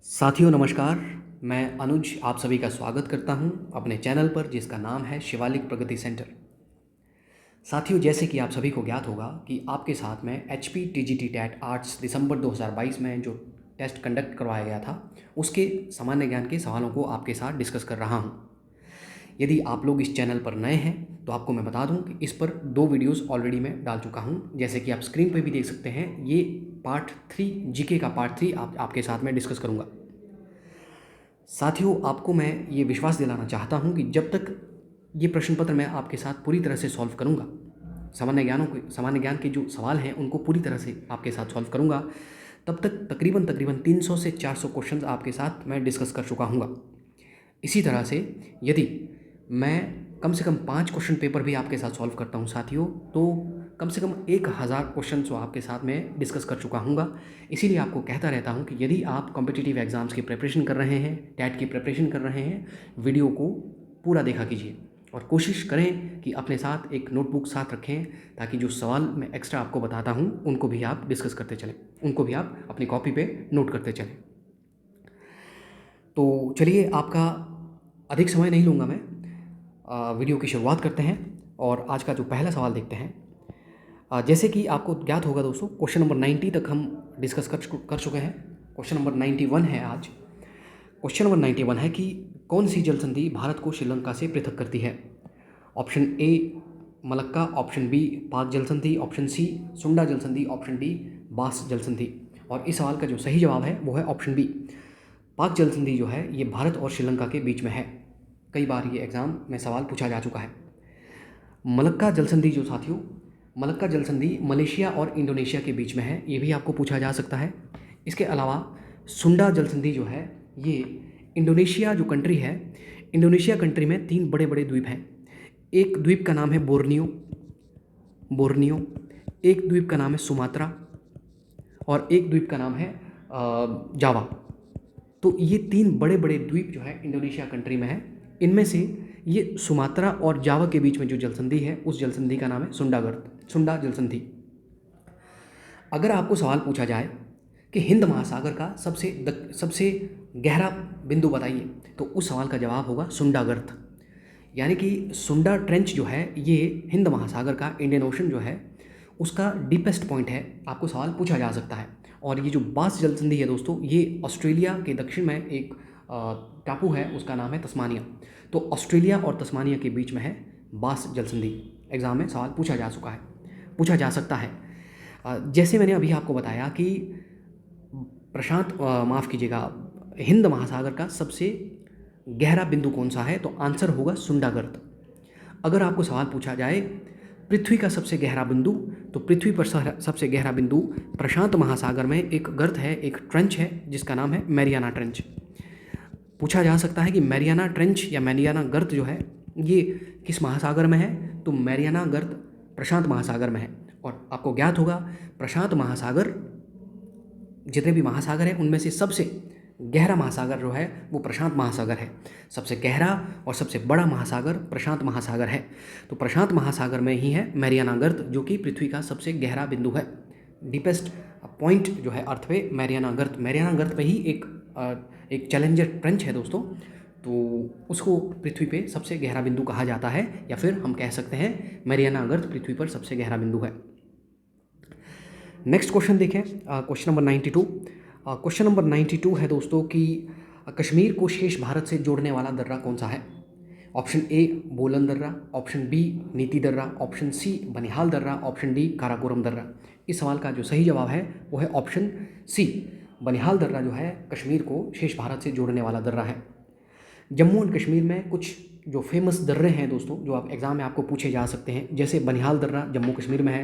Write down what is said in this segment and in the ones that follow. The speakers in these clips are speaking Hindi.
साथियों नमस्कार। मैं अनुज आप सभी का स्वागत करता हूं अपने चैनल पर जिसका नाम है शिवालिक प्रगति सेंटर। साथियों, जैसे कि आप सभी को ज्ञात होगा कि आपके साथ में HP TGT टैट आर्ट्स दिसंबर 2022 में जो टेस्ट कंडक्ट करवाया गया था उसके सामान्य ज्ञान के सवालों को आपके साथ डिस्कस कर रहा हूं। यदि आप लोग इस चैनल पर नए हैं तो आपको मैं बता दूं कि इस पर 2 वीडियोस ऑलरेडी मैं डाल चुका हूं। जैसे कि आप स्क्रीन पर भी देख सकते हैं, ये पार्ट 3 जीके का पार्ट 3 आपके साथ में डिस्कस करूँगा। साथियों, आपको मैं ये विश्वास दिलाना चाहता हूँ कि जब तक ये प्रश्न पत्र मैं आपके साथ पूरी तरह से सॉल्व करूँगा, सामान्य ज्ञान के जो सवाल हैं उनको पूरी तरह से आपके साथ सॉल्व करूँगा, तब तक तकरीबन 300 से 400 क्वेश्चंस आपके साथ मैं डिस्कस कर चुका हूँगा। इसी तरह से यदि मैं कम से कम 5 क्वेश्चन पेपर भी आपके साथ सॉल्व करता हूँ साथियों, तो कम से कम 1000 क्वेश्चन तो आपके साथ में डिस्कस कर चुका हूँगा। इसीलिए आपको कहता रहता हूँ कि यदि आप कॉम्पिटिटिव एग्ज़ाम्स की प्रिपरेशन कर रहे हैं, टैट की प्रिपरेशन कर रहे हैं, वीडियो को पूरा देखा कीजिए और कोशिश करें कि अपने साथ एक नोटबुक साथ रखें ताकि जो सवाल मैं एक्स्ट्रा आपको बताता हूँ उनको भी आप डिस्कस करते चलें, उनको भी आप अपनी कॉपी पे नोट करते चलें। तो चलिए, आपका अधिक समय नहीं लूँगा मैं, वीडियो की शुरुआत करते हैं और आज का जो पहला सवाल देखते हैं। जैसे कि आपको ज्ञात होगा दोस्तों, क्वेश्चन नंबर 90 तक हम डिस्कस कर चुके हैं। क्वेश्चन नंबर 91 है आज। क्वेश्चन नंबर 91 है कि कौन सी जल संधि भारत को श्रीलंका से पृथक करती है? Option A Malacca, option B पाक जल संधि, ऑप्शन सी सुंडा जल संधि, ऑप्शन डी बास जल संधि। और इस सवाल का जो सही जवाब है वो है ऑप्शन बी। पाक जल संधि जो है ये भारत और श्रीलंका के बीच में है। कई बार ये एग्ज़ाम में सवाल पूछा जा चुका है। मलक्का जल संधि जो साथियों, मलक्का जल संधि मलेशिया और इंडोनेशिया के बीच में है, ये भी आपको पूछा जा सकता है। इसके अलावा सुंडा जल संधि जो है ये इंडोनेशिया जो कंट्री है, इंडोनेशिया कंट्री में 3 बड़े बड़े द्वीप हैं। एक द्वीप का नाम है बोर्नियो, एक द्वीप का नाम है सुमात्रा और एक द्वीप का नाम है जावा। तो ये 3 बड़े बड़े द्वीप जो है इंडोनेशिया कंट्री में है। इनमें से ये सुमात्रा और जावा के बीच में जो जलसंधि है उस जलसंधि का नाम है सुंडा जलसंधि। अगर आपको सवाल पूछा जाए कि हिंद महासागर का सबसे गहरा बिंदु बताइए, तो उस सवाल का जवाब होगा सुंडा गर्त। यानी कि सुंडा ट्रेंच जो है ये हिंद महासागर का, इंडियन ओशन जो है उसका डीपेस्ट पॉइंट है, आपको सवाल पूछा जा सकता है। और ये जो बास जलसंधि है दोस्तों, ये ऑस्ट्रेलिया के दक्षिण में एक टापू है, उसका नाम है तस्मानिया। तो ऑस्ट्रेलिया और तस्मानिया के बीच में है बास जलसंधि। एग्ज़ाम में सवाल पूछा जा सकता है। जैसे मैंने अभी आपको बताया कि हिंद महासागर का सबसे गहरा बिंदु कौन सा है, तो आंसर होगा सुंडा गर्त। अगर आपको सवाल पूछा जाए पृथ्वी का सबसे गहरा बिंदु, तो पृथ्वी पर सबसे गहरा बिंदु प्रशांत महासागर में एक गर्त है, एक ट्रेंच है जिसका नाम है मैरियाना ट्रेंच। पूछा जा सकता है कि मैरियाना ट्रेंच या मैरियाना गर्त जो है ये किस महासागर में है, तो मैरियाना गर्त प्रशांत महासागर में है। और आपको ज्ञात होगा प्रशांत महासागर, जितने भी महासागर हैं उनमें से सबसे गहरा महासागर जो है वो प्रशांत महासागर है। सबसे गहरा और सबसे बड़ा महासागर प्रशांत महासागर है। तो प्रशांत महासागर में ही है मैरियाना गर्त, जो कि पृथ्वी का सबसे गहरा बिंदु है। डीपेस्ट पॉइंट जो है अर्थ पे मैरियाना गर्त पे ही एक चैलेंजर ट्रेंच है दोस्तों। तो उसको पृथ्वी पे सबसे गहरा बिंदु कहा जाता है, या फिर हम कह सकते हैं मैरियाना गर्त पृथ्वी पर सबसे गहरा बिंदु है। नेक्स्ट क्वेश्चन देखें, क्वेश्चन नंबर 92। क्वेश्चन नंबर 92 है दोस्तों कि कश्मीर को शेष भारत से जोड़ने वाला दर्रा कौन सा है? ऑप्शन ए बोलन दर्रा, ऑप्शन बी नीति दर्रा, ऑप्शन सी बनिहाल दर्रा, ऑप्शन डी काराकोरम दर्रा। इस सवाल का जो सही जवाब है वो है ऑप्शन सी, बनिहाल दर्रा जो है कश्मीर को शेष भारत से जोड़ने वाला दर्रा है। जम्मू एंड कश्मीर में कुछ जो फेमस दर्रे हैं दोस्तों, जो आप एग्ज़ाम में आपको पूछे जा सकते हैं, जैसे बनिहाल दर्रा जम्मू कश्मीर में है,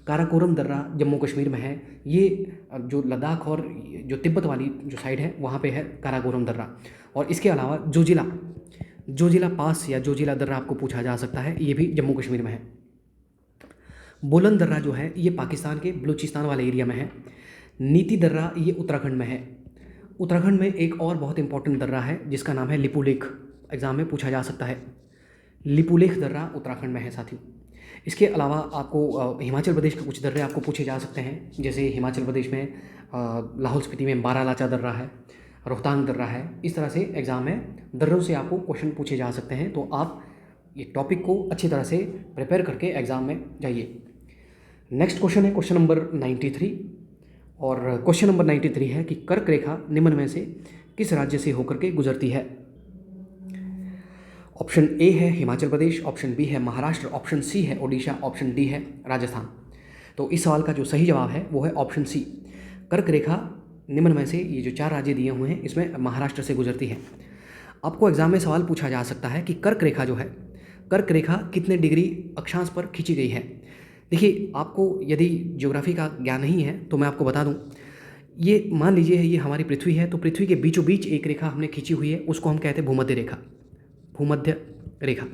काराकोरम दर्रा जम्मू कश्मीर में है, ये जो लद्दाख और जो तिब्बत वाली जो साइड है वहाँ पे है काराकोरम दर्रा। और इसके अलावा जोजिला पास या जोजिला दर्रा आपको पूछा जा सकता है, ये भी जम्मू कश्मीर में है। बोलन दर्रा जो है ये पाकिस्तान के बलूचिस्तान वाले एरिया में है। नीति दर्रा ये उत्तराखंड में है। उत्तराखंड में एक और बहुत इंपॉर्टेंट दर्रा है जिसका नाम है लिपुलेख, एग्ज़ाम में पूछा जा सकता है। लिपुलेख दर्रा उत्तराखंड में है साथियों। इसके अलावा आपको हिमाचल प्रदेश के कुछ दर्रे आपको पूछे जा सकते हैं, जैसे हिमाचल प्रदेश में लाहौल स्पीति में बारालाचा दर्रा है, रोहतांग दर्रा है। इस तरह से एग्ज़ाम में दर्रों से आपको क्वेश्चन पूछे जा सकते हैं, तो आप ये टॉपिक को अच्छी तरह से प्रिपेयर करके एग्ज़ाम में जाइए। नेक्स्ट क्वेश्चन है क्वेश्चन नंबर 93, और क्वेश्चन नंबर 93 है कि कर्क रेखा निम्न में से किस राज्य से होकर के गुजरती है। ऑप्शन ए है हिमाचल प्रदेश, ऑप्शन बी है महाराष्ट्र, ऑप्शन सी है ओडिशा, ऑप्शन डी है राजस्थान। तो इस सवाल का जो सही जवाब है वो है ऑप्शन सी। कर्क रेखा निम्न में से ये जो 4 राज्य दिए हुए हैं इसमें महाराष्ट्र से गुजरती है। आपको एग्जाम में सवाल पूछा जा सकता है कि कर्क रेखा जो है, कर्क रेखा कितने डिग्री अक्षांश पर खींची गई है। देखिए, आपको यदि ज्योग्राफी का ज्ञान नहीं है तो मैं आपको बता दूं, ये मान लीजिए ये हमारी पृथ्वी है, तो पृथ्वी के बीचों बीच एक रेखा हमने खींची हुई है, उसको हम कहते हैं भूमध्य रेखा। भूमध्य रेखा,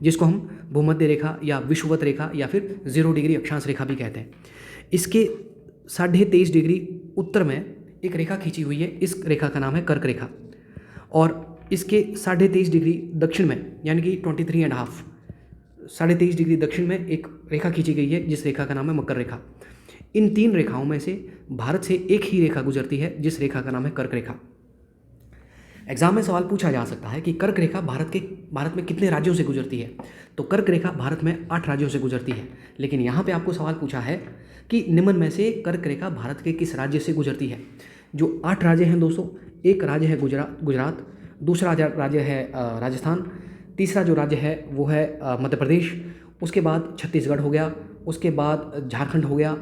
जिसको हम भूमध्य रेखा या विषुवत रेखा या फिर 0 डिग्री अक्षांश रेखा भी कहते हैं। इसके 23.5 डिग्री उत्तर में एक रेखा खींची हुई है, इस रेखा का नाम है कर्क रेखा। और इसके 23.5 डिग्री दक्षिण में, यानी कि 23.5, 23.5 डिग्री दक्षिण में एक रेखा खींची गई है जिस रेखा का नाम है मकर रेखा। इन 3 रेखाओं में से भारत से एक ही रेखा गुजरती है जिस रेखा का नाम है कर्क रेखा। एग्जाम में सवाल पूछा जा सकता है कि कर्क रेखा भारत में कितने राज्यों से गुजरती है। तो कर्क रेखा भारत में 8 राज्यों से गुजरती है, लेकिन यहाँ पे आपको सवाल पूछा है कि निम्न में से कर्क रेखा भारत के किस राज्य से गुजरती है। जो 8 राज्य हैं दोस्तों, एक राज्य है गुजरात, दूसरा राज्य है राजस्थान, तीसरा जो राज्य है वो है मध्य प्रदेश, उसके बाद छत्तीसगढ़ हो गया, उसके बाद झारखंड हो गया,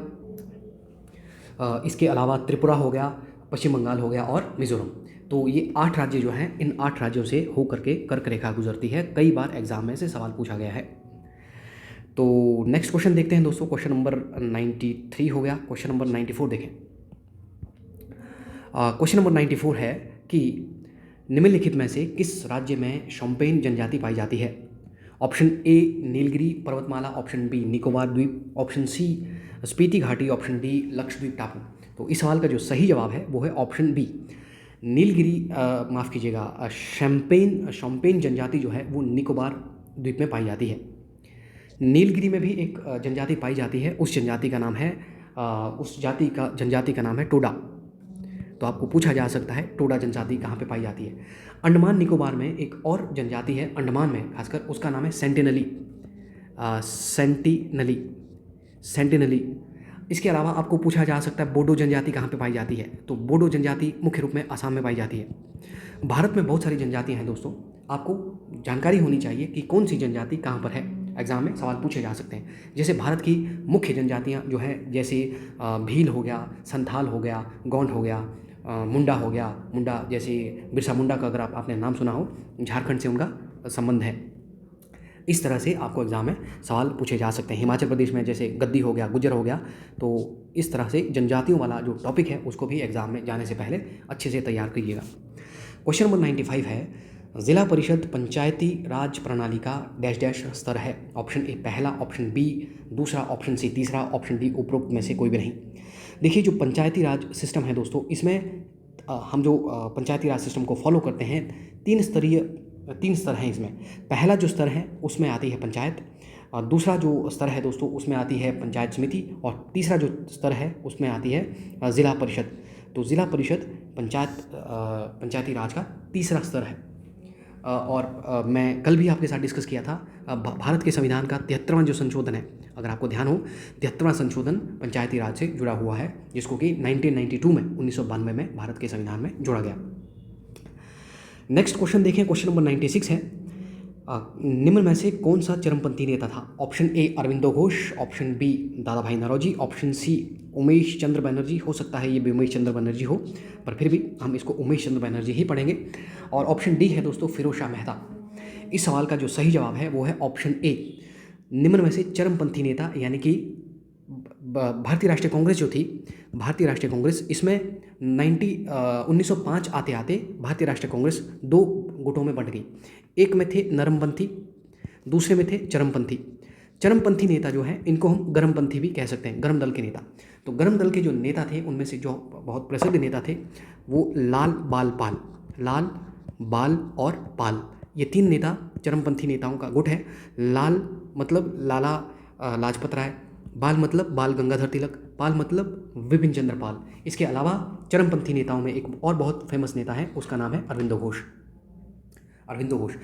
इसके अलावा त्रिपुरा हो गया, पश्चिम बंगाल हो गया और मिजोरम। तो ये 8 राज्य जो हैं, इन 8 राज्यों से होकर के कर्क रेखा गुजरती है। कई बार एग्जाम में से सवाल पूछा गया है। तो नेक्स्ट क्वेश्चन देखते हैं दोस्तों, क्वेश्चन नंबर 93 हो गया। क्वेश्चन नंबर 94 देखें। क्वेश्चन नंबर 94 है कि निम्नलिखित में से किस राज्य में शोम्पेन जनजाति पाई जाती है। ऑप्शन ए नीलगिरी पर्वतमाला, ऑप्शन बी निकोबार द्वीप, ऑप्शन सी स्पीति घाटी, ऑप्शन डी लक्षद्वीप टापू। तो इस सवाल का जो सही जवाब है वो है ऑप्शन बी, नीलगिरी, माफ़ कीजिएगा, शोम्पेन जनजाति जो है वो निकोबार द्वीप में पाई जाती है। नीलगिरी में भी एक जनजाति पाई जाती है, उस जनजाति का नाम है जनजाति का नाम है टोडा। तो आपको पूछा जा सकता है टोडा जनजाति कहाँ पे पाई जाती है। अंडमान निकोबार में एक और जनजाति है, अंडमान में खासकर, उसका नाम है सेंटिनली। इसके अलावा आपको पूछा जा सकता है बोडो जनजाति कहाँ पे पाई जाती है। तो बोडो जनजाति मुख्य रूप में असम में पाई जाती है। भारत में बहुत सारी जनजातियाँ हैं दोस्तों, आपको जानकारी होनी चाहिए कि कौन सी जनजाति कहाँ पर है। एग्जाम में सवाल पूछे जा सकते हैं। जैसे भारत की मुख्य जनजातियाँ जो हैं, जैसे भील हो गया, संथाल हो गया, गोंड हो गया, मुंडा हो गया। मुंडा जैसे बिरसा मुंडा का अगर आपने नाम सुना हो, झारखंड से उनका संबंध है। इस तरह से आपको एग्जाम में सवाल पूछे जा सकते हैं। हिमाचल प्रदेश में जैसे गद्दी हो गया, गुज्जर हो गया। तो इस तरह से जनजातियों वाला जो टॉपिक है उसको भी एग्जाम में जाने से पहले अच्छे से तैयार करिएगा। क्वेश्चन नंबर 95 है, जिला परिषद पंचायती राज प्रणाली का डैश डैश स्तर है। ऑप्शन ए पहला, ऑप्शन बी दूसरा, ऑप्शन सी तीसरा, ऑप्शन डी उपरोक्त में से कोई भी नहीं। देखिए, जो पंचायती राज सिस्टम है दोस्तों, इसमें हम जो पंचायती राज सिस्टम को फॉलो करते हैं, 3 स्तर हैं इसमें। पहला जो स्तर है उसमें आती है पंचायत, और दूसरा जो स्तर है दोस्तों उसमें आती है पंचायत समिति, और तीसरा जो स्तर है उसमें आती है ज़िला परिषद। तो ज़िला परिषद पंचायती राज का तीसरा स्तर है। और मैं कल भी आपके साथ डिस्कस किया था, भारत के संविधान का 73वां जो संशोधन है, अगर आपको ध्यान हो, 73वां संशोधन पंचायती राज से जुड़ा हुआ है, जिसको कि 1992 में 1992 में भारत के संविधान में जोड़ा गया। नेक्स्ट क्वेश्चन देखें, क्वेश्चन नंबर 96 है, निम्न में से कौन सा चरमपंथी नेता था। Option A Aurobindo Ghosh, option B Dadabhai Naoroji, option C Umesh Chandra Banerjee. हो सकता है ये भी उमेश चंद्र बनर्जी हो, पर फिर भी हम इसको उमेश चंद्र बनर्जी ही पढ़ेंगे। और ऑप्शन डी है दोस्तों फिरोज शाह मेहता। इस सवाल का जो सही जवाब है वो है ऑप्शन ए, निम्न में से चरमपंथी नेता, यानी कि भारतीय राष्ट्रीय कांग्रेस जो थी, भारतीय राष्ट्रीय कांग्रेस, इसमें 1905 आते आते भारतीय राष्ट्रीय कांग्रेस 2 गुटों में बंट गई। एक में थे नरमपंथी, दूसरे में थे चरमपंथी। चरमपंथी नेता जो हैं इनको हम गरमपंथी भी कह सकते हैं, गरम दल के नेता। तो गरम दल के जो नेता थे उनमें से जो बहुत प्रसिद्ध नेता थे वो लाल बाल और पाल, ये 3 नेता चरमपंथी नेताओं का गुट है। लाल मतलब लाला लाजपत राय, बाल मतलब बाल गंगाधर तिलक, पाल मतलब विपिन चंद्र पाल। इसके अलावा चरमपंथी नेताओं में एक और बहुत फेमस नेता है, उसका नाम है अरविंदो घोष। अरविंदो घोष।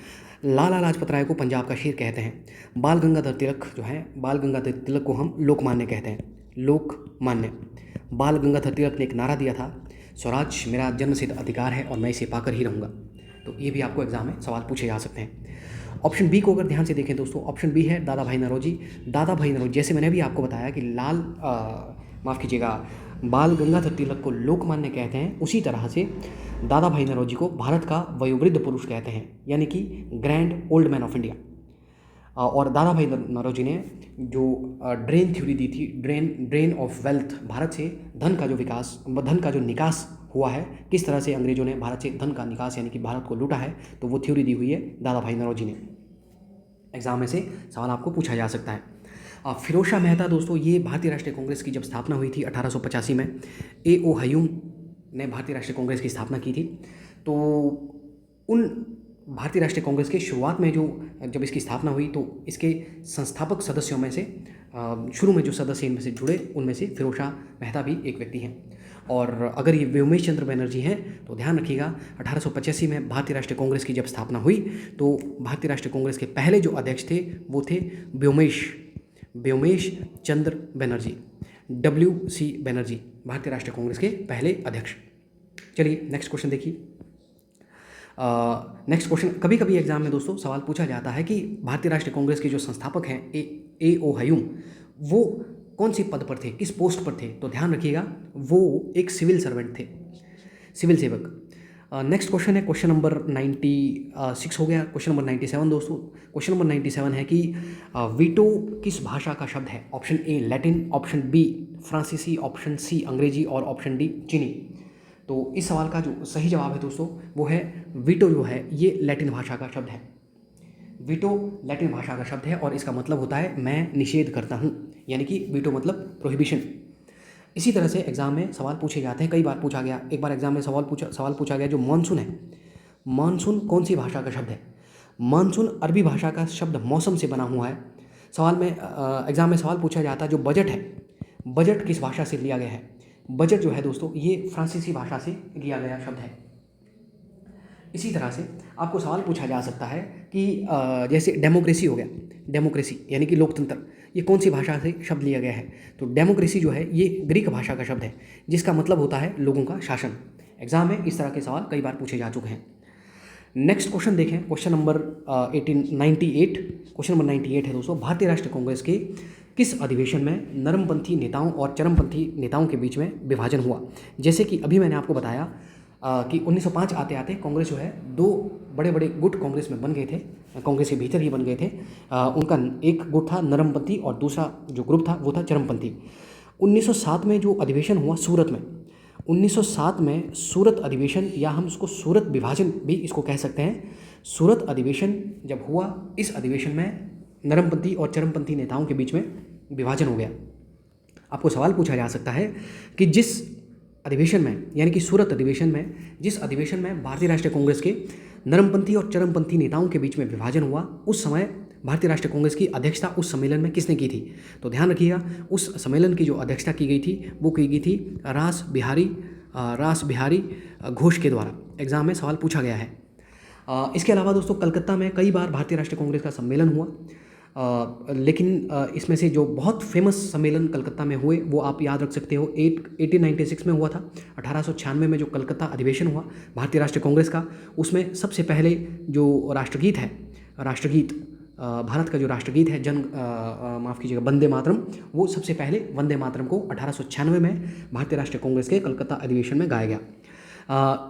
लाला लाजपत राय को पंजाब का शेर कहते हैं। बाल गंगाधर तिलक जो है, बाल गंगाधर तिलक को हम लोकमान्य कहते हैं, लोकमान्य। बाल गंगाधर तिलक ने एक नारा दिया था, स्वराज मेरा जन्मसिद्ध अधिकार है और मैं इसे पाकर ही रहूँगा। तो ये भी आपको एग्जाम में सवाल पूछे जा सकते हैं। ऑप्शन बी को अगर ध्यान से देखें दोस्तों, ऑप्शन बी है दादा भाई नौरोजी। दादा भाई नौरोजी, जैसे मैंने भी आपको बताया कि माफ़ कीजिएगा, बाल गंगाधर तिलक को लोकमान्य कहते हैं, उसी तरह से दादा भाई नौरोजी को भारत का वयोवृद्ध पुरुष कहते हैं, यानी कि grand old man of India. और दादा भाई नौरोजी ने जो ड्रेन थ्योरी दी थी, ड्रेन ऑफ वेल्थ, भारत से धन का जो निकास हुआ है, किस तरह से अंग्रेजों ने भारत से धन का निकास यानी कि भारत को लूटा है, तो वो थ्योरी दी हुई है दादा भाई नौरोजी ने। एग्जाम में से सवाल आपको पूछा जा सकता है। फिरोज शाह मेहता दोस्तों, ये भारतीय राष्ट्रीय कांग्रेस की जब स्थापना हुई थी 1885 में, A.O. हयूम ने भारतीय राष्ट्रीय कांग्रेस की स्थापना की थी। तो उन भारतीय राष्ट्रीय कांग्रेस के शुरुआत में जब इसकी स्थापना हुई, तो इसके संस्थापक सदस्यों में से शुरू में जो सदस्य इनमें से जुड़े, उनमें से फिरोज शाह मेहता भी एक व्यक्ति हैं। और अगर ये व्योमेश चंद्र बनर्जी हैं, तो ध्यान रखिएगा 1885 में भारतीय राष्ट्रीय कांग्रेस की जब स्थापना हुई, तो भारतीय राष्ट्रीय कांग्रेस के पहले जो अध्यक्ष थे वो थे व्योमेश चंद्र बनर्जी, WC बनर्जी, भारतीय राष्ट्रीय कांग्रेस के पहले अध्यक्ष। चलिए नेक्स्ट क्वेश्चन देखिए। नेक्स्ट क्वेश्चन, कभी कभी एग्जाम में दोस्तों सवाल पूछा जाता है कि भारतीय राष्ट्रीय कांग्रेस के जो संस्थापक हैं A.O. हयूम, वो कौन सी पद पर थे, किस पोस्ट पर थे, तो ध्यान रखिएगा वो एक सिविल सर्वेंट थे, सिविल सेवक। नेक्स्ट क्वेश्चन है क्वेश्चन नंबर 96 हो गया। क्वेश्चन नंबर 97 दोस्तों, क्वेश्चन नंबर 97 है कि वीटो किस भाषा का शब्द है। Option A Latin, option B फ्रांसीसी, ऑप्शन सी अंग्रेजी और ऑप्शन डी चीनी। तो इस सवाल का जो सही जवाब है दोस्तों वो है वीटो जो है ये लैटिन भाषा का शब्द है। वीटो लैटिन भाषा का शब्द है और इसका मतलब होता है मैं निषेध करता हूँ, यानी कि वीटो मतलब प्रोहिबिशन। इसी तरह से एग्जाम में सवाल पूछे जाते हैं, कई बार पूछा गया, एक बार एग्जाम में सवाल पूछा गया जो मानसून है, मानसून कौन सी भाषा का शब्द है। मानसून अरबी भाषा का शब्द मौसम से बना हुआ है। सवाल में एग्जाम में सवाल पूछा जाता है जो बजट है, बजट किस भाषा से लिया गया है। बजट जो है दोस्तों ये फ्रांसीसी भाषा से लिया गया शब्द है। इसी तरह से आपको सवाल पूछा जा सकता है कि जैसे डेमोक्रेसी हो गया, डेमोक्रेसी यानी कि लोकतंत्र, ये कौन सी भाषा से शब्द लिया गया है। तो डेमोक्रेसी जो है ये ग्रीक भाषा का शब्द है, जिसका मतलब होता है लोगों का शासन। एग्जाम में इस तरह के सवाल कई बार पूछे जा चुके हैं। नेक्स्ट क्वेश्चन देखें, क्वेश्चन नंबर 98। क्वेश्चन नंबर 98 है दोस्तों, भारतीय राष्ट्रीय कांग्रेस के किस अधिवेशन में नरमपंथी नेताओं और चरमपंथी नेताओं के बीच में विभाजन हुआ। जैसे कि अभी मैंने आपको बताया कि 1905 आते आते कांग्रेस जो है दो बड़े बड़े गुट कांग्रेस में बन गए थे, कांग्रेस के भीतर ही बन गए थे। उनका एक गुट था नरमपंथी और दूसरा जो ग्रुप था वो था चरमपंथी। 1907 में जो अधिवेशन हुआ सूरत में, 1907 में सूरत अधिवेशन, या हम उसको सूरत विभाजन भी इसको कह सकते हैं। सूरत अधिवेशन जब हुआ, इस अधिवेशन में नरमपंथी और चरमपंथी नेताओं के बीच में विभाजन हो गया। आपको सवाल पूछा जा सकता है कि जिस अधिवेशन में, यानी कि सूरत अधिवेशन में, जिस अधिवेशन में भारतीय राष्ट्रीय कांग्रेस के नरमपंथी और चरमपंथी नेताओं के बीच में विभाजन हुआ, उस समय भारतीय राष्ट्रीय कांग्रेस की अध्यक्षता उस सम्मेलन में किसने की थी। तो ध्यान रखिएगा उस सम्मेलन की जो अध्यक्षता की गई थी वो की गई थी रास बिहारी घोष के द्वारा। एग्जाम में सवाल पूछा गया है। इसके अलावा दोस्तों कलकत्ता में कई बार भारतीय राष्ट्रीय कांग्रेस का सम्मेलन हुआ, लेकिन इसमें से जो बहुत फेमस सम्मेलन कलकत्ता में हुए वो आप याद रख सकते हो। 1896 में हुआ था, 1896 में जो कलकत्ता अधिवेशन हुआ भारतीय राष्ट्रीय कांग्रेस का, उसमें सबसे पहले जो राष्ट्रगीत है, भारत का जो राष्ट्रगीत है माफ़ कीजिएगा वंदे मातरम, वो सबसे पहले वंदे मातरम को 1896 में भारतीय राष्ट्रीय कांग्रेस के कलकत्ता अधिवेशन में गाया गया।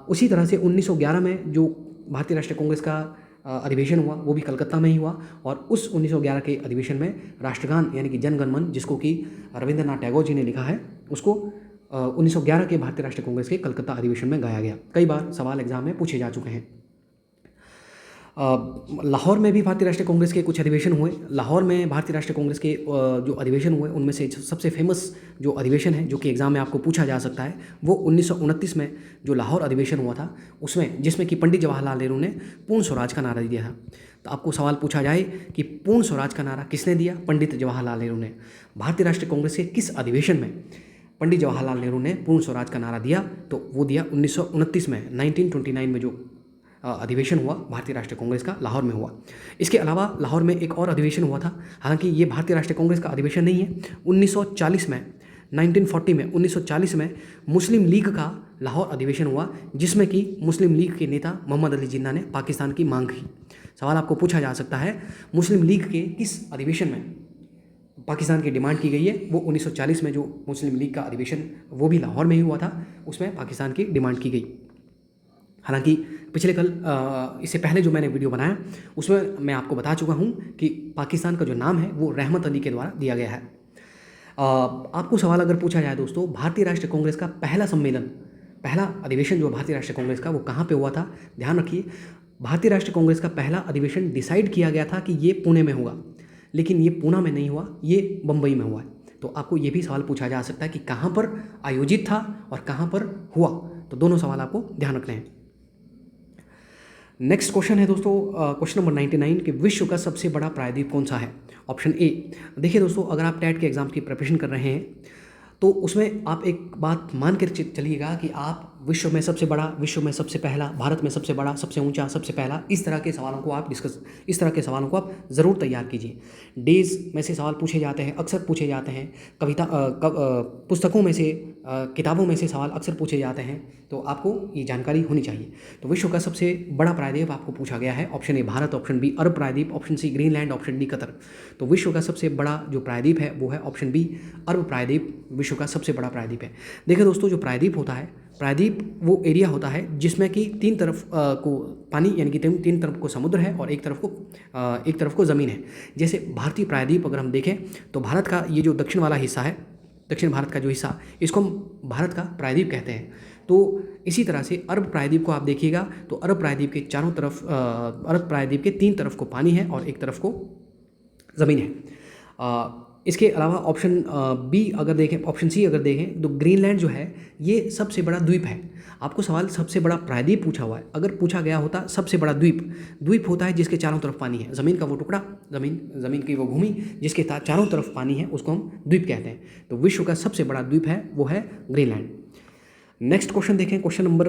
उसी तरह से 1911 में जो भारतीय राष्ट्रीय कांग्रेस का अधिवेशन हुआ वो भी कलकत्ता में ही हुआ, और उस 1911 के अधिवेशन में राष्ट्रगान यानी कि जन गण मन, जिसको कि रविंद्रनाथ टैगोर जी ने लिखा है, उसको 1911 के भारतीय राष्ट्रीय कांग्रेस के कलकत्ता अधिवेशन में गाया गया। कई बार सवाल एग्जाम में पूछे जा चुके हैं। लाहौर में भी भारतीय राष्ट्रीय कांग्रेस के कुछ अधिवेशन हुए। लाहौर में भारतीय राष्ट्रीय कांग्रेस के जो अधिवेशन हुए उनमें से सबसे फेमस जो अधिवेशन है जो कि एग्ज़ाम में आपको पूछा जा सकता है वो 1929 में जो लाहौर अधिवेशन हुआ था उसमें, जिसमें कि पंडित जवाहरलाल नेहरू ने पूर्ण स्वराज का नारा दिया था। तो आपको सवाल पूछा जाए कि पूर्ण स्वराज का नारा किसने दिया? पंडित जवाहरलाल नेहरू ने। भारतीय राष्ट्रीय कांग्रेस के किस अधिवेशन में पंडित जवाहरलाल नेहरू ने पूर्ण स्वराज का नारा दिया? तो वो दिया 1929 में, 1929 में जो अधिवेशन हुआ भारतीय राष्ट्रीय कांग्रेस का लाहौर में हुआ। इसके अलावा लाहौर में एक और अधिवेशन हुआ था, हालांकि ये भारतीय राष्ट्रीय कांग्रेस का अधिवेशन नहीं है। 1940 में, 1940 में, 1940 में मुस्लिम लीग का लाहौर अधिवेशन हुआ, जिसमें कि मुस्लिम लीग के नेता मोहम्मद अली जिन्ना ने पाकिस्तान की मांग की। सवाल आपको पूछा जा सकता है मुस्लिम लीग के किस अधिवेशन में पाकिस्तान की डिमांड की गई है? वो 1940 में जो मुस्लिम लीग का अधिवेशन वो भी लाहौर में ही हुआ था, उसमें पाकिस्तान की डिमांड की गई। हालांकि पिछले कल इससे पहले जो मैंने वीडियो बनाया उसमें मैं आपको बता चुका हूं कि पाकिस्तान का जो नाम है वो रहमत अली के द्वारा दिया गया है। आपको सवाल अगर पूछा जाए दोस्तों, भारतीय राष्ट्रीय कांग्रेस का पहला सम्मेलन, पहला अधिवेशन जो भारतीय राष्ट्रीय कांग्रेस का वो कहाँ पे हुआ था? ध्यान रखिए, भारतीय राष्ट्रीय कांग्रेस का पहला अधिवेशन डिसाइड किया गया था कि ये पुणे में होगा, लेकिन ये पूना में नहीं हुआ, ये बम्बई में हुआ है। तो आपको ये भी सवाल पूछा जा सकता है कि कहाँ पर आयोजित था और कहाँ पर हुआ। तो दोनों सवाल आपको ध्यान रखने हैं। नेक्स्ट क्वेश्चन है दोस्तों, क्वेश्चन नंबर 99 कि विश्व का सबसे बड़ा प्रायद्वीप कौन सा है? ऑप्शन ए। देखिए दोस्तों, अगर आप टेट के एग्ज़ाम की प्रिपरेशन कर रहे हैं तो उसमें आप एक बात मान कर चलिएगा कि आप विश्व में सबसे बड़ा, विश्व में सबसे पहला, भारत में सबसे बड़ा, सबसे ऊंचा, सबसे पहला, इस तरह के सवालों को आप ज़रूर तैयार कीजिए। डेज में से सवाल पूछे जाते हैं, अक्सर पूछे जाते हैं, पुस्तकों में से, किताबों में से सवाल अक्सर पूछे जाते हैं, तो आपको ये जानकारी होनी चाहिए। तो विश्व का सबसे बड़ा प्रायद्वीप आपको पूछा गया है। Option A Bharat, option B अरब प्रायद्वीप, option C Greenland, option D Qatar. तो विश्व का सबसे बड़ा जो प्रायद्वीप है वो है ऑप्शन बी अरब प्रायद्वीप, विश्व का सबसे बड़ा प्रायद्वीप है। देखिए दोस्तों, जो प्रायद्वीप होता है, प्रायद्वीप वो एरिया होता है जिसमें कि तीन तरफ को पानी, यानी कि तीन तरफ को समुद्र है और एक तरफ को ज़मीन है। जैसे भारतीय प्रायद्वीप अगर हम देखें तो भारत का ये जो दक्षिण वाला हिस्सा है, दक्षिण भारत का जो हिस्सा, इसको हम भारत का प्रायद्वीप कहते हैं। तो इसी तरह से अरब प्रायद्वीप को आप देखिएगा तो अरब प्रायद्वीप के चारों तरफ, अरब प्रायद्वीप के तीन तरफ को पानी है और एक तरफ को ज़मीन है। इसके अलावा ऑप्शन बी अगर देखें, ऑप्शन सी अगर देखें तो ग्रीनलैंड जो है ये सबसे बड़ा द्वीप है। आपको सवाल सबसे बड़ा प्रायद्वीप पूछा हुआ है। अगर पूछा गया होता सबसे बड़ा द्वीप होता है जिसके चारों तरफ पानी है, ज़मीन का वो टुकड़ा, ज़मीन की वो भूमि जिसके चारों तरफ पानी है, उसको हम द्वीप कहते हैं। तो विश्व का सबसे बड़ा द्वीप है वो है ग्रीनलैंड। नेक्स्ट क्वेश्चन देखें, क्वेश्चन नंबर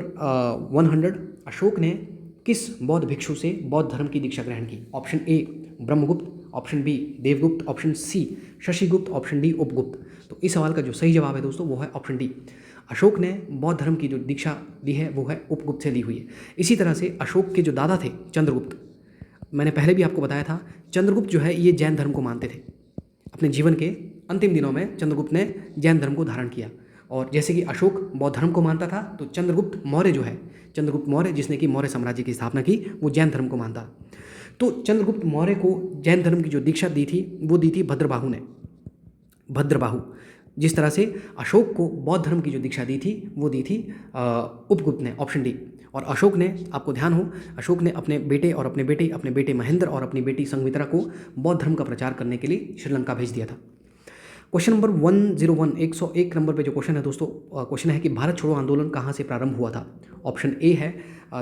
100। अशोक ने किस बौद्ध भिक्षु से बौद्ध धर्म की दीक्षा ग्रहण की? Option A Brahmagupta, option B Devagupta, option C Shashigupta, option D Upagupta. तो इस सवाल का जो सही जवाब है दोस्तों वो है ऑप्शन डी। अशोक ने बौद्ध धर्म की जो दीक्षा ली है वो है उपगुप्त से ली हुई है। इसी तरह से अशोक के जो दादा थे चंद्रगुप्त, मैंने पहले भी आपको बताया था, चंद्रगुप्त जो है ये जैन धर्म को मानते थे। अपने जीवन के अंतिम दिनों में चंद्रगुप्त ने जैन धर्म को धारण किया। और जैसे कि अशोक बौद्ध धर्म को मानता था, तो चंद्रगुप्त मौर्य जो है, चंद्रगुप्त मौर्य जिसने कि मौर्य साम्राज्य की स्थापना की, वो जैन धर्म को मानता। तो चंद्रगुप्त मौर्य को जैन धर्म की जो दीक्षा दी थी वो दी थी भद्रबाहु ने, भद्रबाहु। जिस तरह से अशोक को बौद्ध धर्म की जो दीक्षा दी थी वो दी थी उपगुप्त ने, ऑप्शन डी। और अशोक ने, आपको ध्यान हो, अशोक ने अपने बेटे महेंद्र और अपनी बेटी संघमित्रा को बौद्ध धर्म का प्रचार करने के लिए श्रीलंका भेज दिया था। क्वेश्चन नंबर 101, 101 नंबर पे जो क्वेश्चन है दोस्तों, क्वेश्चन है कि भारत छोड़ो आंदोलन कहाँ से प्रारंभ हुआ था? ऑप्शन ए है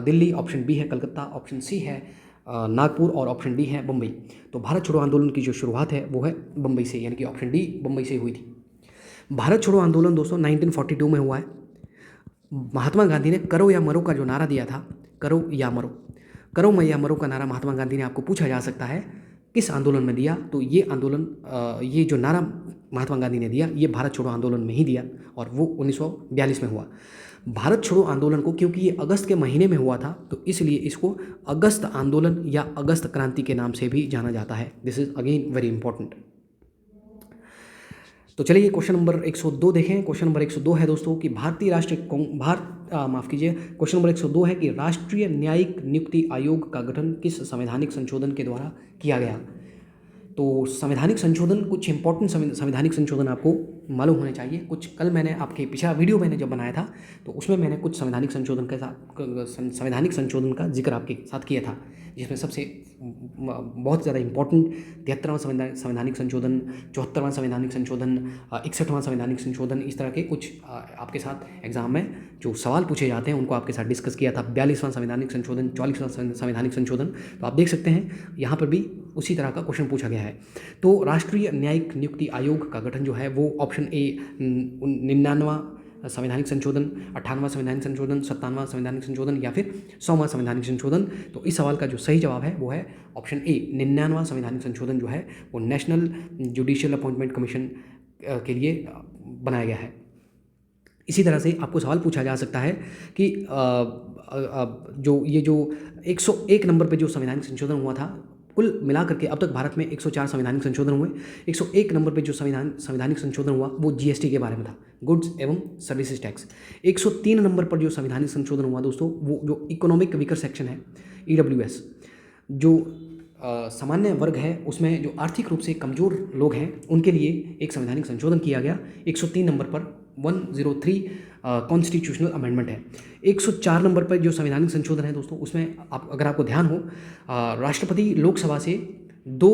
दिल्ली, ऑप्शन बी है कलकत्ता, ऑप्शन सी है नागपुर और ऑप्शन डी है बम्बई। तो भारत छोड़ो आंदोलन की जो शुरुआत है वो है बम्बई से, यानी कि ऑप्शन डी बम्बई से हुई थी। भारत छोड़ो आंदोलन दोस्तों 1942 में हुआ है। महात्मा गांधी ने करो या मरो का जो नारा दिया था, करो या मरो का नारा महात्मा गांधी ने, आपको पूछा जा सकता है किस आंदोलन में दिया? तो ये आंदोलन, ये जो नारा महात्मा गांधी ने दिया ये भारत छोड़ो आंदोलन में ही दिया और वो 1942 में हुआ। भारत छोड़ो आंदोलन को, क्योंकि ये अगस्त के महीने में हुआ था, तो इसलिए इसको अगस्त आंदोलन या अगस्त क्रांति के नाम से भी जाना जाता है। This is again very important. तो चलिए क्वेश्चन नंबर 102 देखें। क्वेश्चन नंबर 102 है दोस्तों कि क्वेश्चन नंबर 102 है कि राष्ट्रीय न्यायिक नियुक्ति आयोग का गठन किस संवैधानिक संशोधन के द्वारा किया गया? तो संवैधानिक संशोधन, कुछ इंपॉर्टेंट संवैधानिक संशोधन आपको मालूम होने चाहिए। कुछ कल मैंने आपके पिछला वीडियो मैंने जब बनाया था तो उसमें मैंने कुछ संवैधानिक संशोधन के साथ संवैधानिक संशोधन का जिक्र आपके साथ किया था, जिसमें सबसे बहुत ज़्यादा इंपॉर्टेंट 73वां संवैधानिक संशोधन, 74वां संवैधानिक संशोधन, 61वां संवैधानिक संशोधन, इस तरह के कुछ आपके साथ एग्जाम में जो सवाल पूछे जाते हैं उनको आपके साथ डिस्कस किया था। 42वां संवैधानिक संशोधन, 44वां संवैधानिक संशोधन, तो आप देख सकते हैं यहाँ पर भी उसी तरह का क्वेश्चन पूछा गया है। तो राष्ट्रीय न्यायिक नियुक्ति आयोग का गठन जो है वो ऑप्शन ए 99वां संवैधानिक संशोधन, 58वां संवैधानिक संशोधन, 57वां संवैधानिक संशोधन या फिर 100वां संवैधानिक संशोधन। तो इस सवाल का जो सही जवाब है वो है ऑप्शन ए 99वां संवैधानिक संशोधन जो है वो नेशनल जुडिशियल अपॉइंटमेंट कमीशन के लिए बनाया गया है। इसी तरह से आपको सवाल पूछा जा सकता है कि जो 101 नंबर पे जो संवैधानिक संशोधन हुआ था, कुल मिलाकर के अब तक भारत में 104 संवैधानिक संशोधन हुए। 101 नंबर पे जो संवैधानिक संशोधन हुआ वो जीएसटी के बारे में था, गुड्स एवं सर्विसेज टैक्स। 103 नंबर पर जो संवैधानिक संशोधन हुआ दोस्तों वो जो इकोनॉमिक वीकर सेक्शन है ईडब्ल्यूएस, जो सामान्य वर्ग है उसमें जो आर्थिक रूप से कमज़ोर लोग हैं उनके लिए एक संवैधानिक संशोधन किया गया 103 नंबर पर। 103 कॉन्स्टिट्यूशनल अमेंडमेंट है। 104 नंबर पर जो संवैधानिक संशोधन है दोस्तों उसमें अगर आपको ध्यान हो, राष्ट्रपति लोकसभा से 2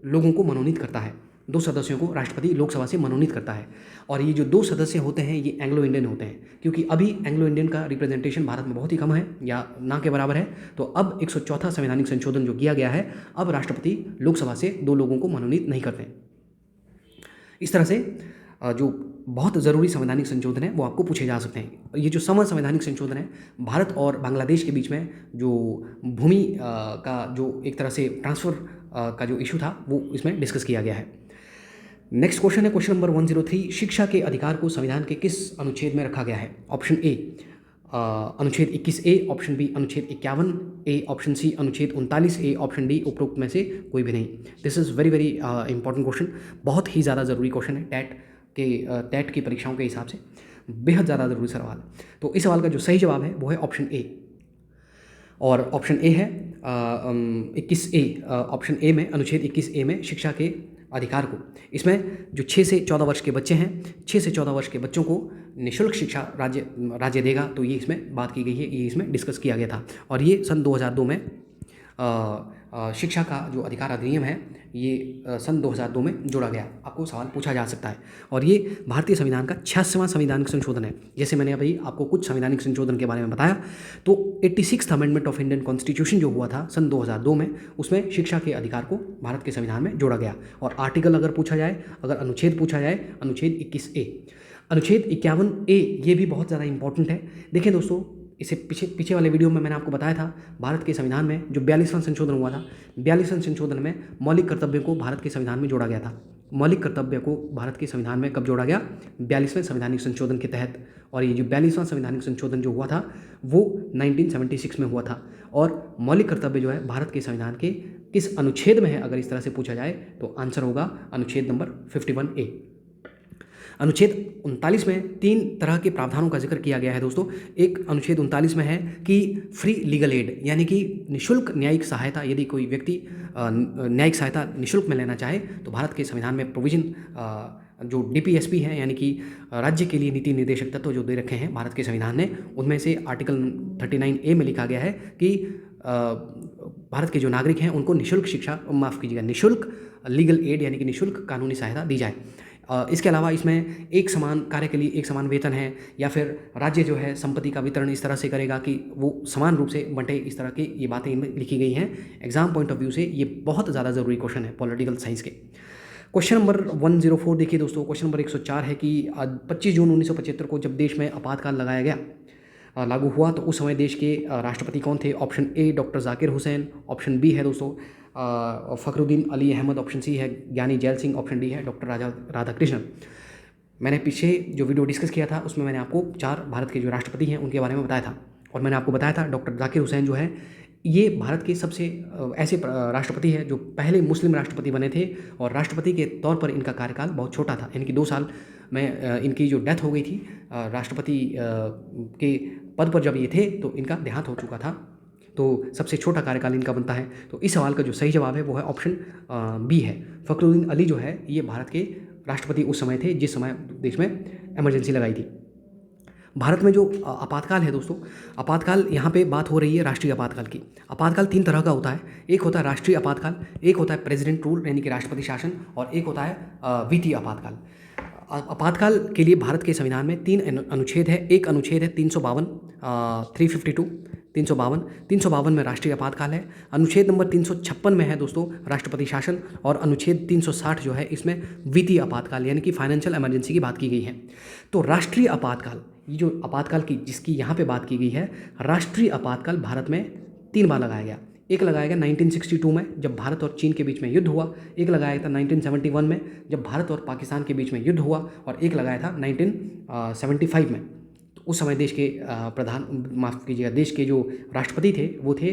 लोगों को मनोनीत करता है, 2 सदस्यों को राष्ट्रपति लोकसभा से मनोनीत करता है। और ये जो 2 सदस्य होते हैं ये एंग्लो इंडियन होते हैं, क्योंकि अभी एंग्लो इंडियन का रिप्रेजेंटेशन भारत में बहुत ही कम है या ना के बराबर है। तो अब 104वां संवैधानिक संशोधन जो किया गया है, अब राष्ट्रपति लोकसभा से 2 लोगों को मनोनीत नहीं करते। इस तरह से जो बहुत ज़रूरी संवैधानिक संशोधन है वो आपको पूछे जा सकते हैं। ये जो संवैधानिक संशोधन है, भारत और बांग्लादेश के बीच में जो भूमि का जो एक तरह से ट्रांसफ़र का जो इशू था वो इसमें डिस्कस किया गया है। नेक्स्ट क्वेश्चन है क्वेश्चन नंबर 103, शिक्षा के अधिकार को संविधान के किस अनुच्छेद में रखा गया है? ऑप्शन ए अनुच्छेद 21A, ऑप्शन बी अनुच्छेद 51A, ऑप्शन सी अनुच्छेद 39A, ऑप्शन डी उपरोक्त में से कोई भी नहीं। This is very very important question, बहुत ही ज़्यादा ज़रूरी क्वेश्चन है टेट की परीक्षाओं के हिसाब से बेहद ज़्यादा ज़रूरी सवाल। तो इस सवाल का जो सही जवाब है वो है ऑप्शन ए, और ऑप्शन ए है 21A। ऑप्शन ए में अनुच्छेद 21A में शिक्षा के अधिकार को, इसमें जो 6 से 14 वर्ष के बच्चे हैं, 6 से 14 वर्ष के बच्चों को निःशुल्क शिक्षा राज्य देगा, तो ये इसमें बात की गई है, ये इसमें डिस्कस किया गया था। और ये सन 2002 में शिक्षा का जो अधिकार अधिनियम है ये सन 2002 में जोड़ा गया। आपको सवाल पूछा जा सकता है, और ये भारतीय संविधान का 86वां संवैधानिक संशोधन है। जैसे मैंने अभी आपको कुछ संवैधानिक संशोधन के बारे में बताया, तो 86th amendment of Indian constitution जो हुआ था सन 2002 में, उसमें शिक्षा के अधिकार को भारत के संविधान में जोड़ा गया। और आर्टिकल अगर पूछा जाए, अगर अनुच्छेद पूछा जाए, अनुच्छेद 21A, अनुच्छेद 51A, ये भी बहुत ज़्यादा इंपॉर्टेंट है। देखिए दोस्तों, इसे पीछे वाले वीडियो में मैंने आपको बताया था, भारत के संविधान में जो 42वां संशोधन हुआ था, 42वां संशोधन में मौलिक कर्तव्यों को भारत के संविधान में जोड़ा गया था। मौलिक कर्तव्य को भारत के संविधान में कब जोड़ा गया? 42वें संवैधानिक संशोधन के तहत। और ये जो 42वां संवैधानिक संशोधन जो हुआ था वो 1976 में हुआ था। और मौलिक कर्तव्य जो है भारत के संविधान के किस अनुच्छेद में है, अगर इस तरह से पूछा जाए तो आंसर होगा अनुच्छेद नंबर 51A। अनुच्छेद 39 में 3 तरह के प्रावधानों का जिक्र किया गया है दोस्तों। एक अनुच्छेद 39 में है कि फ्री लीगल एड, यानी कि निःशुल्क न्यायिक सहायता, यदि कोई व्यक्ति न्यायिक सहायता निःशुल्क में लेना चाहे तो भारत के संविधान में प्रोविजन जो DPSP है, यानी कि राज्य के लिए नीति निर्देशक तत्व जो दे रखे हैं भारत के संविधान ने, उनमें से आर्टिकल 39A में लिखा गया है कि भारत के जो नागरिक हैं उनको निःशुल्क शिक्षा, माफ़ कीजिएगा, निःशुल्क लीगल एड यानी कि निःशुल्क कानूनी सहायता दी जाए। इसके अलावा इसमें एक समान कार्य के लिए एक समान वेतन है, या फिर राज्य जो है संपत्ति का वितरण इस तरह से करेगा कि वो समान रूप से बंटे, इस तरह की ये बातें इनमें लिखी गई हैं। एग्जाम पॉइंट ऑफ व्यू से ये बहुत ज़्यादा ज़रूरी क्वेश्चन है पॉलिटिकल साइंस के। क्वेश्चन नंबर 104 देखिए दोस्तों, क्वेश्चन नंबर 104 है कि 25 जून 1975 को जब देश में आपातकाल लगाया गया, लागू हुआ, तो उस समय देश के राष्ट्रपति कौन थे? Option A doctor Zakir Hussain, option B है दोस्तों फ़खरुद्दीन अली अहमद, ऑप्शन सी है ज्ञानी जैल सिंह, ऑप्शन डी है डॉक्टर राधाकृष्णन। मैंने पीछे जो वीडियो डिस्कस किया था उसमें मैंने आपको 4 भारत के जो राष्ट्रपति हैं उनके बारे में बताया था, और मैंने आपको बताया था डॉक्टर जाकिर हुसैन जो है ये भारत के सबसे ऐसे राष्ट्रपति हैं जो पहले मुस्लिम राष्ट्रपति बने थे, और राष्ट्रपति के तौर पर इनका कार्यकाल बहुत छोटा था, यानी कि 2 साल में इनकी जो डेथ हो गई थी। राष्ट्रपति के पद पर जब ये थे तो इनका देहांत हो चुका था, तो सबसे छोटा कार्यकाल इनका बनता है। तो इस सवाल का जो सही जवाब है वो है ऑप्शन बी है, फ़खरुद्दीन अली जो है ये भारत के राष्ट्रपति उस समय थे जिस समय देश में इमरजेंसी लगाई थी। भारत में जो आपातकाल है दोस्तों, आपातकाल यहाँ पे बात हो रही है राष्ट्रीय आपातकाल की। आपातकाल 3 तरह का होता है, एक होता है राष्ट्रीय आपातकाल, एक होता है प्रेसिडेंट रूल यानी कि राष्ट्रपति शासन, और एक होता है वित्तीय आपातकाल। आपातकाल के लिए भारत के संविधान में 3 अनुच्छेद है। एक अनुच्छेद है 352, 352, 352 में राष्ट्रीय आपातकाल है। अनुच्छेद नंबर 356 में है दोस्तों राष्ट्रपति शासन, और अनुच्छेद 360 जो है इसमें वित्तीय आपातकाल यानी कि फाइनेंशियल इमरजेंसी की बात की गई है। तो राष्ट्रीय आपातकाल, ये जो आपातकाल की जिसकी यहाँ पे बात की गई है, राष्ट्रीय आपातकाल भारत में 3 बार लगाया गया। एक लगाया गया 1962 में जब भारत और चीन के बीच में युद्ध हुआ, एक लगाया था 1971 में जब भारत और पाकिस्तान के बीच में युद्ध हुआ, और एक लगाया था 1975 में। तो उस समय देश के देश के जो राष्ट्रपति थे वो थे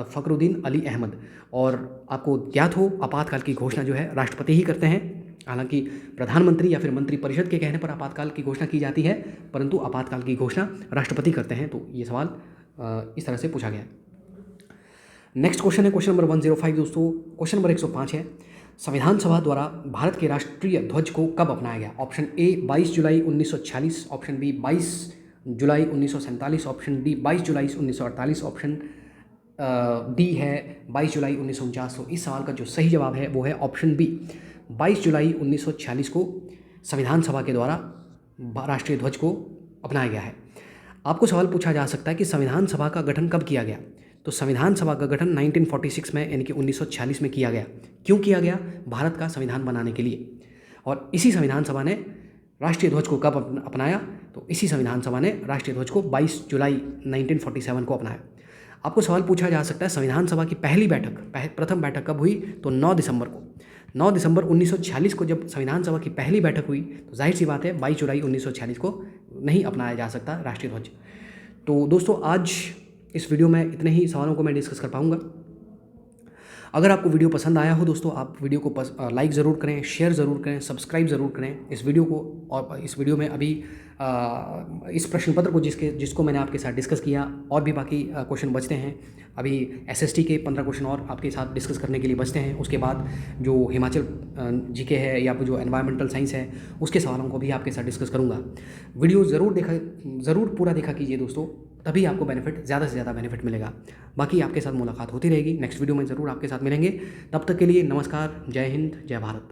फ़खरुद्दीन अली अहमद। और आपको ज्ञात हो आपातकाल की घोषणा जो है राष्ट्रपति ही करते हैं। हालांकि प्रधानमंत्री या फिर मंत्रिपरिषद के कहने पर आपातकाल की घोषणा की जाती है, परंतु आपातकाल की घोषणा राष्ट्रपति करते हैं। तो ये सवाल इस तरह से पूछा गया है। नेक्स्ट क्वेश्चन है क्वेश्चन नंबर 105 दोस्तों। क्वेश्चन नंबर 105 है, संविधान सभा द्वारा भारत के राष्ट्रीय ध्वज को कब अपनाया गया? ऑप्शन ए 22 जुलाई 1946, ऑप्शन बी 22 जुलाई 1947, ऑप्शन डी 22 जुलाई 1948, ऑप्शन डी है 22 जुलाई 1949। तो इस सवाल का जो सही जवाब है वो है ऑप्शन बी, 22 जुलाई 1946 को संविधान सभा के द्वारा राष्ट्रीय ध्वज को अपनाया गया है। आपको सवाल पूछा जा सकता है कि संविधान सभा का गठन कब किया गया? तो संविधान सभा का गठन 1946 में यानी कि 1946 में किया गया। क्यों किया गया? भारत का संविधान बनाने के लिए। और इसी संविधान सभा ने राष्ट्रीय ध्वज को कब अपनाया? तो इसी संविधान सभा ने राष्ट्रीय ध्वज को 22 जुलाई 1947 को अपनाया। आपको सवाल पूछा जा सकता है संविधान सभा की प्रथम बैठक कब हुई? तो 9 दिसंबर को। 9 दिसंबर 1946 को जब संविधान सभा की पहली बैठक हुई तो जाहिर सी बात है 22 जुलाई 1946 को नहीं अपनाया जा सकता राष्ट्रीय ध्वज। तो दोस्तों आज इस वीडियो में इतने ही सवालों को मैं डिस्कस कर पाऊँगा। अगर आपको वीडियो पसंद आया हो दोस्तों, आप वीडियो को लाइक ज़रूर करें, शेयर ज़रूर करें, सब्सक्राइब ज़रूर करें इस वीडियो को। और इस वीडियो में अभी इस प्रश्न पत्र को जिसको मैंने आपके साथ डिस्कस किया, और भी बाकी क्वेश्चन बचते हैं। अभी एसएसटी के 15 क्वेश्चन और आपके साथ डिस्कस करने के लिए बचते हैं। उसके बाद जो हिमाचल जीके है या जो एनवायरमेंटल साइंस है उसके सवालों को भी आपके साथ डिस्कस करूँगा। वीडियो ज़रूर पूरा देखा कीजिए दोस्तों, तभी आपको ज़्यादा से ज़्यादा बेनिफिट मिलेगा। बाकी आपके साथ मुलाकात होती रहेगी, नेक्स्ट वीडियो में ज़रूर आपके साथ मिलेंगे। तब तक के लिए नमस्कार, जय हिंद, जय भारत।